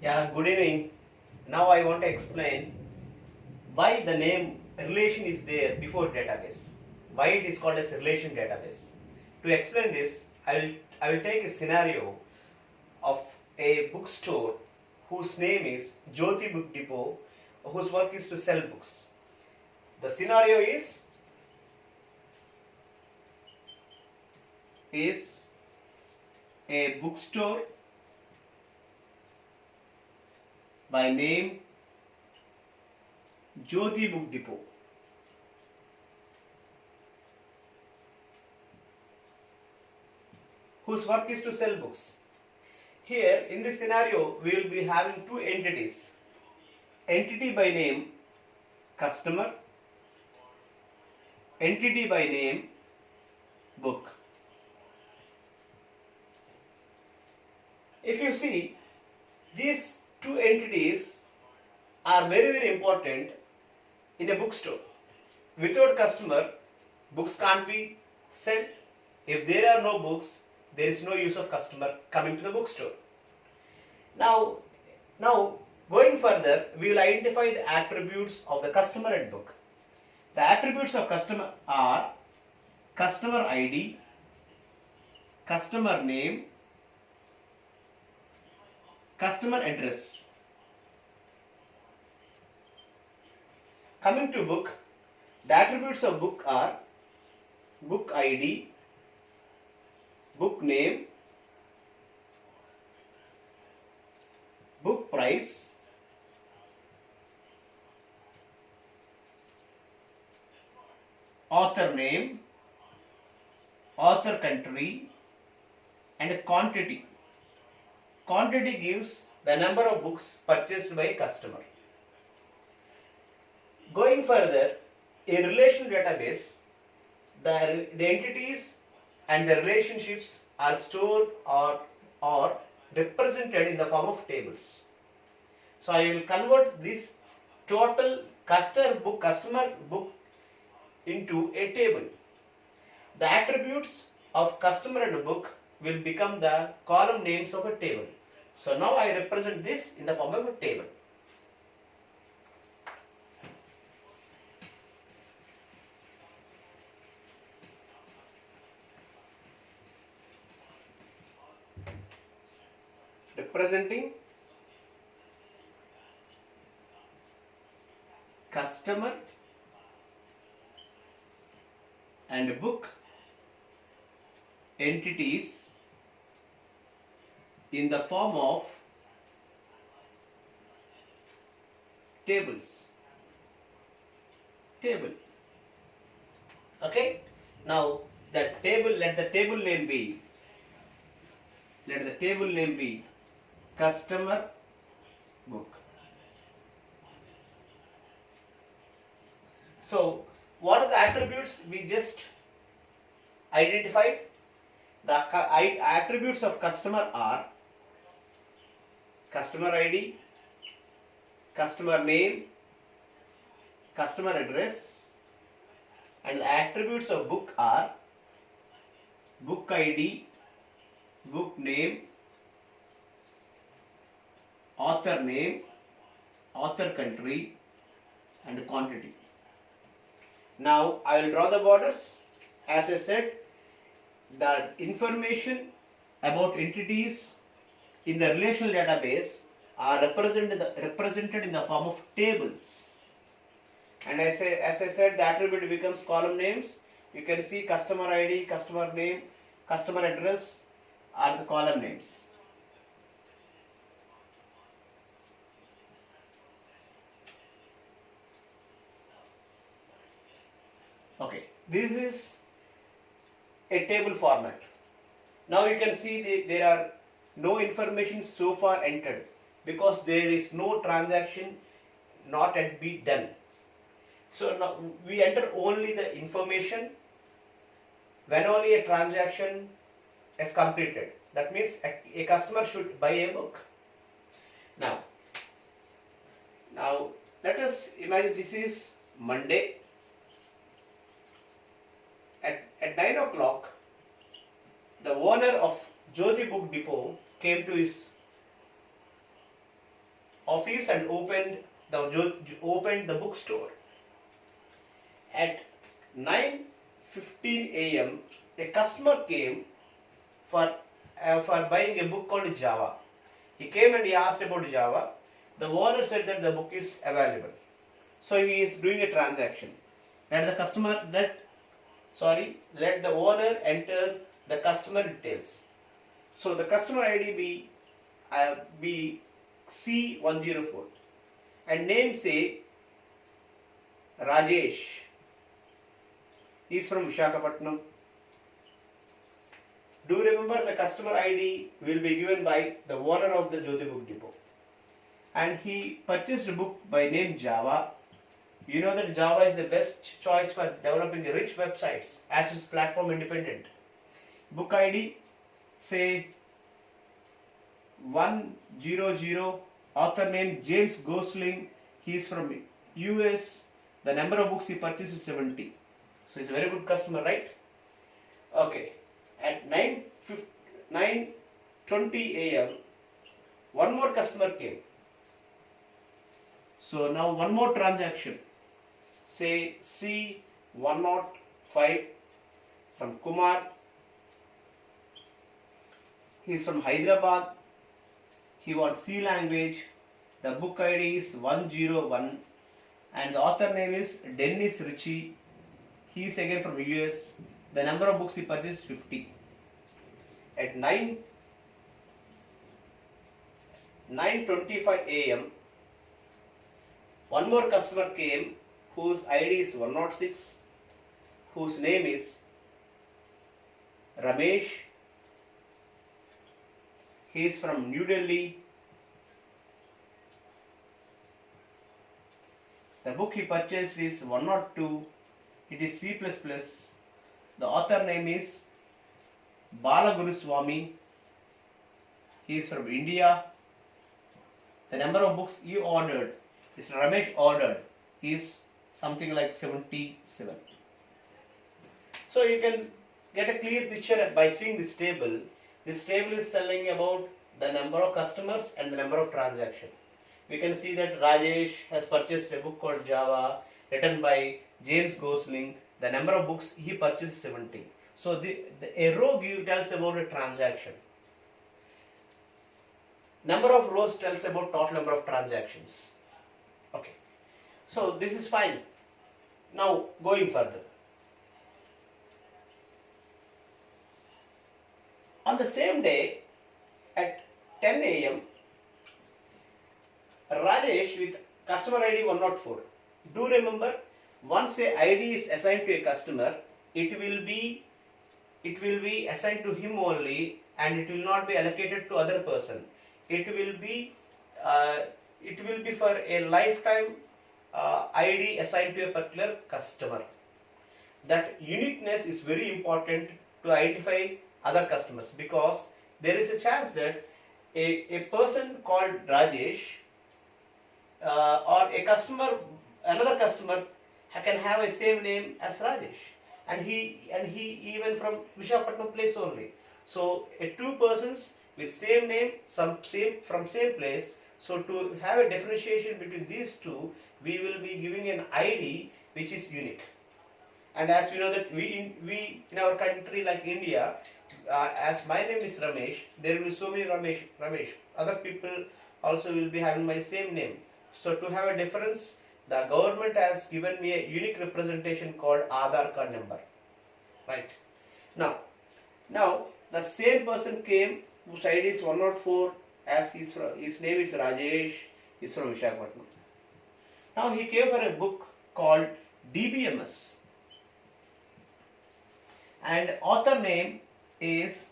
Yeah, good evening. Now I want to explain why the name relation is there before database. Why it is called as relation database. To explain this, I will take a scenario of a bookstore whose name is Jyoti Book Depot, whose work is to sell books. The scenario is a bookstore by name Jyoti Book Depot. Whose work is to sell books. Here in this scenario we will be having two entities. Entity by name customer, entity by name book. If you see, these two entities are very important in a bookstore. Without customer, books can't be sold. If there are no books, there is no use of customer coming to the bookstore. Now going further, we will identify the attributes of the customer and book. The attributes of customer are customer ID, customer name, customer address. Coming to book, the attributes of book are book ID, book name, book price, author name, author country, and quantity. Quantity gives the number of books purchased by a customer. Going further, in relational database, the entities and the relationships are stored or represented in the form of tables. So I will convert this total customer book into a table. The attributes of customer and book will become the column names of a table. So now I represent this in the form of a table. Representing customer and book entities in the form of tables. Table. Okay. Now let the table name be customer book. So what are the attributes we just identified? The attributes of customer are customer ID, customer name, customer address, and the attributes of book are book ID, book name, author name, author country, and quantity. Now I will draw the borders. As I said, the information about entities in the relational database are represented in the form of tables. And as I said, the attribute becomes column names. You can see customer ID, customer name, customer address are the column names. Okay, this is a table format. Now you can see there are no information so far entered because there is no transaction not yet be done. So now we enter only the information when only a transaction is completed. That means a customer should buy a book. Now let us imagine this is Monday. At 9 o'clock, the owner of Jyoti Book Depot came to his office and opened the bookstore. At 9:15 a.m., a customer came for buying a book called Java. He came and he asked about Java. The owner said that the book is available. So he is doing a transaction. Let the owner enter the customer details. So the customer ID be C104 and name say Rajesh. He is from Visakhapatnam. Do remember the customer ID will be given by the owner of the Jyoti Book Depot. And he purchased a book by name Java. You know that Java is the best choice for developing rich websites as it's platform independent. Book ID say 100, author name James Gosling, he is from US, the number of books he purchased is 70. So he's a very good customer, right? Okay, at 9:20 a.m. one more customer came. So now one more transaction, say C105, some Kumar, he is from Hyderabad, he wants C language, the book ID is 101 and the author name is Dennis Ritchie, he is again from US, the number of books he purchased is 50. At 9:25 a.m. one more customer came whose ID is 106, whose name is Ramesh. He is from New Delhi. The book he purchased is 102. It is C++. The author name is Balaguru Swami. He is from India. The number of books he ordered, is Ramesh ordered, is something like 77. So you can get a clear picture by seeing this table. This table is telling about the number of customers and the number of transactions. We can see that Rajesh has purchased a book called Java written by James Gosling. The number of books he purchased is 70. So a row tells about a transaction. Number of rows tells about total number of transactions. Okay. So this is fine. Now going further. On the same day at 10 a.m. Rajesh with customer ID 104. Do remember, once a ID is assigned to a customer, it will be assigned to him only and it will not be allocated to other person. It will be for a lifetime ID assigned to a particular customer. That uniqueness is very important to identify other customers, because there is a chance that a person called Rajesh or another customer can have a same name as Rajesh, and he even from Visakhapatnam place only. So two persons with same name, from same place. So to have a differentiation between these two, we will be giving an ID which is unique. And as we know that we in our country like India, as my name is Ramesh, there will be so many Ramesh. Other people also will be having my same name. So to have a difference, the government has given me a unique representation called Aadhaar card number. Right. Now the same person came whose ID is 104, as his name is Rajesh, is from Visakhapatnam. Now he came for a book called DBMS. And author name is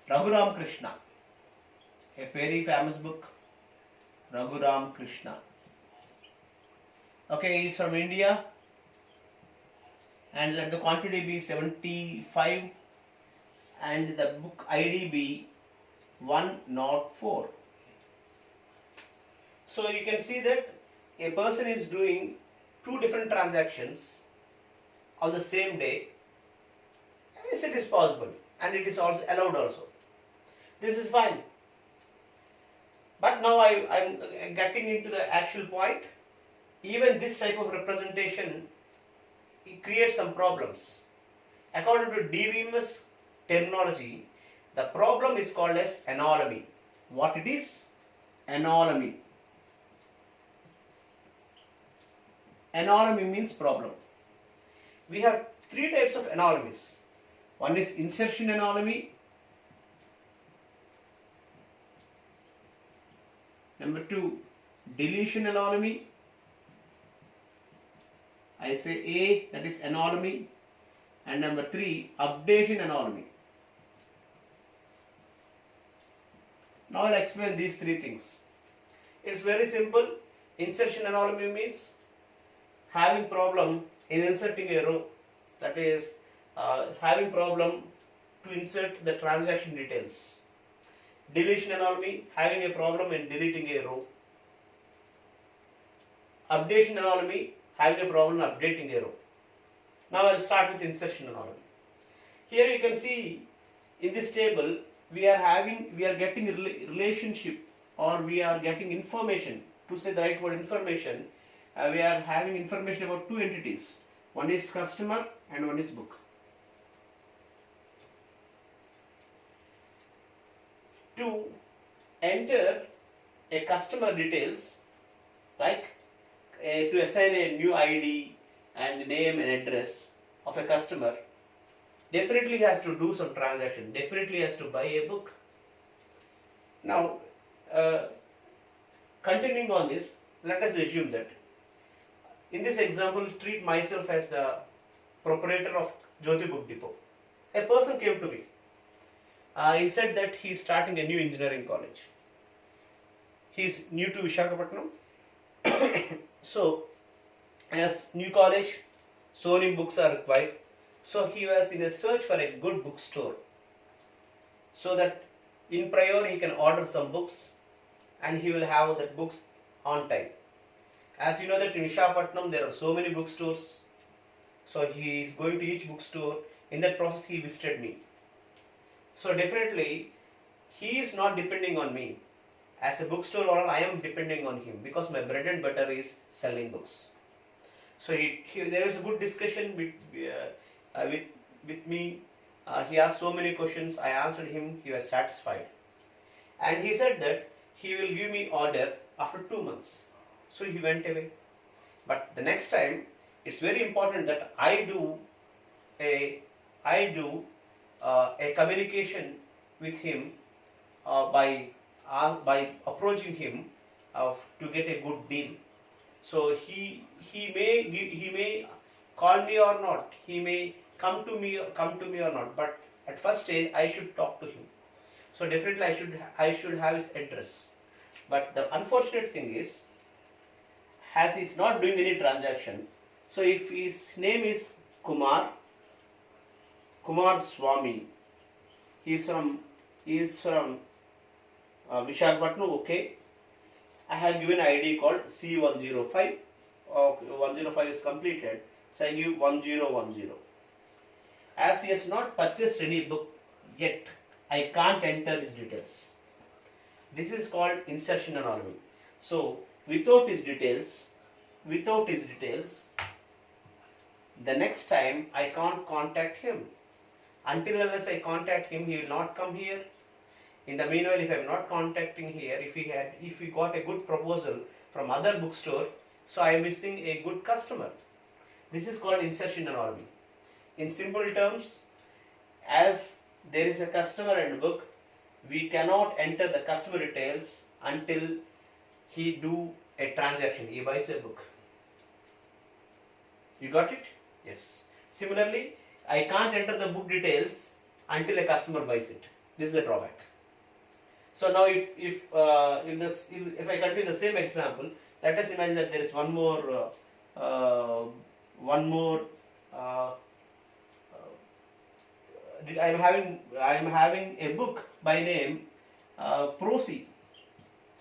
Raghuram Krishna. A very famous book, Raghuram Krishna. Okay, he is from India. And let the quantity be 75 and the book ID be 104. So you can see that a person is doing two different transactions on the same day. Yes, it is possible and it is also allowed also. This is fine. But now I'm getting into the actual point. Even this type of representation, it creates some problems. According to DBMS terminology, the problem is called as anomally. What it is? Anomally. Anomally means problem. We have three types of anomalies. One is insertion anomaly. Number two, deletion anomaly. I say A, that is anomaly. And number three, updation anomaly. Now I'll explain these three things. It's very simple. Insertion anomaly means having problem in inserting a row. That is having problem to insert the transaction details. Deletion anomaly, having a problem in deleting a row. Updation anomaly, having a problem updating a row. Now I'll start with insertion anomaly. Here you can see in this table we are getting relationship, or we are getting information, to say the right word, information. We are having information about two entities. One is customer and one is book. To enter a customer details, like to assign a new ID and name and address of a customer, definitely has to do some transaction, definitely has to buy a book. Now, continuing on this, let us assume that in this example, treat myself as the proprietor of Jyoti Book Depot. A person came to me. He said that he is starting a new engineering college. He is new to Visakhapatnam. So, as new college, so many books are required. So he was in a search for a good bookstore, so that in prior he can order some books and he will have that books on time. As you know that in Visakhapatnam there are so many bookstores, so he is going to each bookstore. In that process he visited me. So definitely he is not depending on me. As a bookstore owner, I am depending on him, because my bread and butter is selling books. So there is a good discussion with me. He asked so many questions. I answered him. He was satisfied, and he said that he will give me order after 2 months. So he went away. But the next time, it's very important that I do a communication with him by approaching him to get a good deal. So he may call me or not, he may come to me or not, but at first stage I should talk to him. So definitely I should have his address. But the unfortunate thing is, as he is not doing any transaction, so if his name is Kumar Swami, he is from Visakhapatnam, okay. I have given ID called C105. 105 is completed, so I give 1010. As he has not purchased any book yet, I can't enter his details. This is called insertion anomaly. So without his details, the next time I can't contact him. Until unless I contact him, he will not come here. In the meanwhile, if I am not contacting here, if we got a good proposal from other bookstore, so I am missing a good customer. This is called insertion anomaly. In simple terms, as there is a customer and book, we cannot enter the customer details until he do a transaction. He buys a book. You got it? Yes. Similarly, I can't enter the book details until a customer buys it. This is the drawback. So now if I continue the same example, let us imagine that there is one more I am having a book by name Prosy.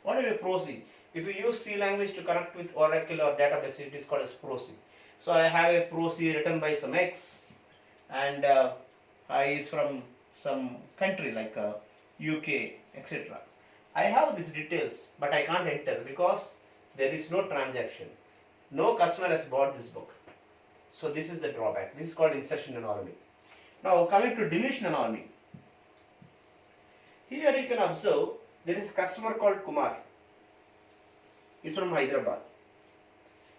What is a Prosy? If you use C language to connect with Oracle or database, it is called as Prosy. So I have a Prosy written by some X, and he is from some country like UK, etc. I have these details, but I can't enter because there is no transaction. No customer has bought this book. So this is the drawback. This is called insertion anomaly. Now coming to deletion anomaly. Here you can observe there is a customer called Kumar. He's from Hyderabad.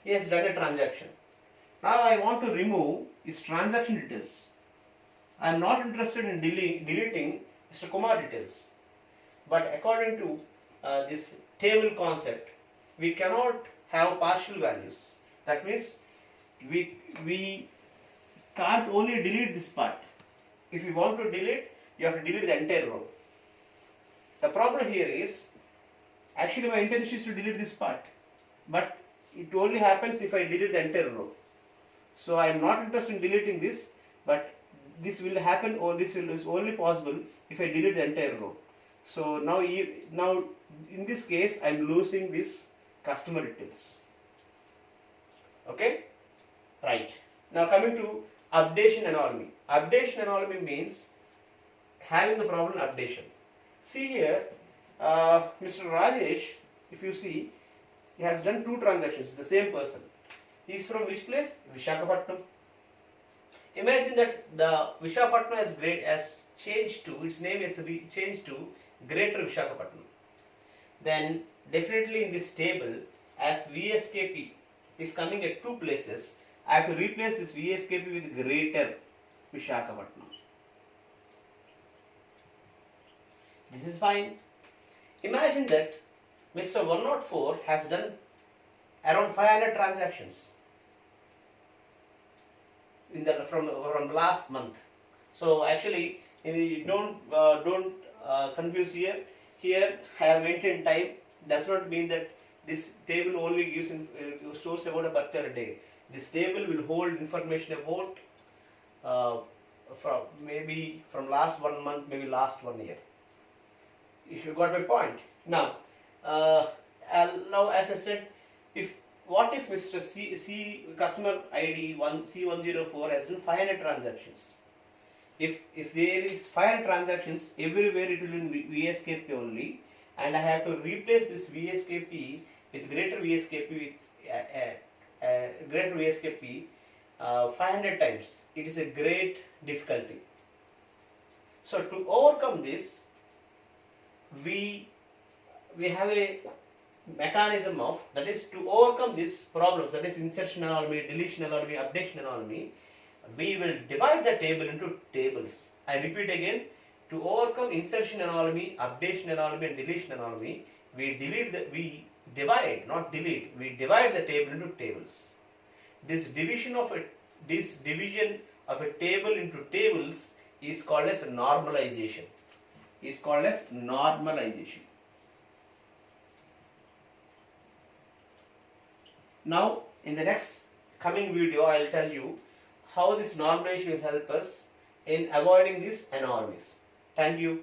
He has done a transaction. Now I want to remove his transaction details. I am not interested in deleting Mr. Kumar details. But according to this table concept, we cannot have partial values. That means we can't only delete this part. If you want to delete, you have to delete the entire row. The problem here is, actually my intention is to delete this part, but it only happens if I delete the entire row. So I am not interested in deleting this, but this will happen, or this is only possible if I delete the entire row. So now in this case I am losing this customer details. Okay, right. Now coming to updation anomaly. Updation anomaly means having the problem updation. See here, Mr. Rajesh, if you see, he has done 2 transactions, the same person. He is from which place? Visakhapatnam. Imagine that the Visakhapatnam has changed to, its name is changed to Greater Visakhapatnam. Then definitely in this table, as VSKP is coming at 2 places, I have to replace this VSKP with Greater Visakhapatnam. This is fine. Imagine that Mr. 104 has done around 500 transactions from last month. So actually, don't confuse here. Here I have maintained time does not mean that this table only gives stores about a particular day. This table will hold information about from last 1 month, maybe last 1 year. If you got my point. Now as I said, what if Mr. C customer ID C104 has done 500 transactions? If there is 500 transactions, everywhere it will be in VSKP only, and I have to replace this VSKP with greater VSKP with greater VSKP 500 times. It is a great difficulty. So to overcome this, we have a mechanism of, that is to overcome these problems, that is insertion anomaly, deletion anomaly, updation anomaly. We will divide the table into tables. I repeat again, to overcome insertion anomaly, updation anomaly and deletion anomaly, we divide the table into tables. This division of a table into tables is called as normalization. Now in the next coming video I will tell you how this normalization will help us in avoiding these anomalies. Thank you.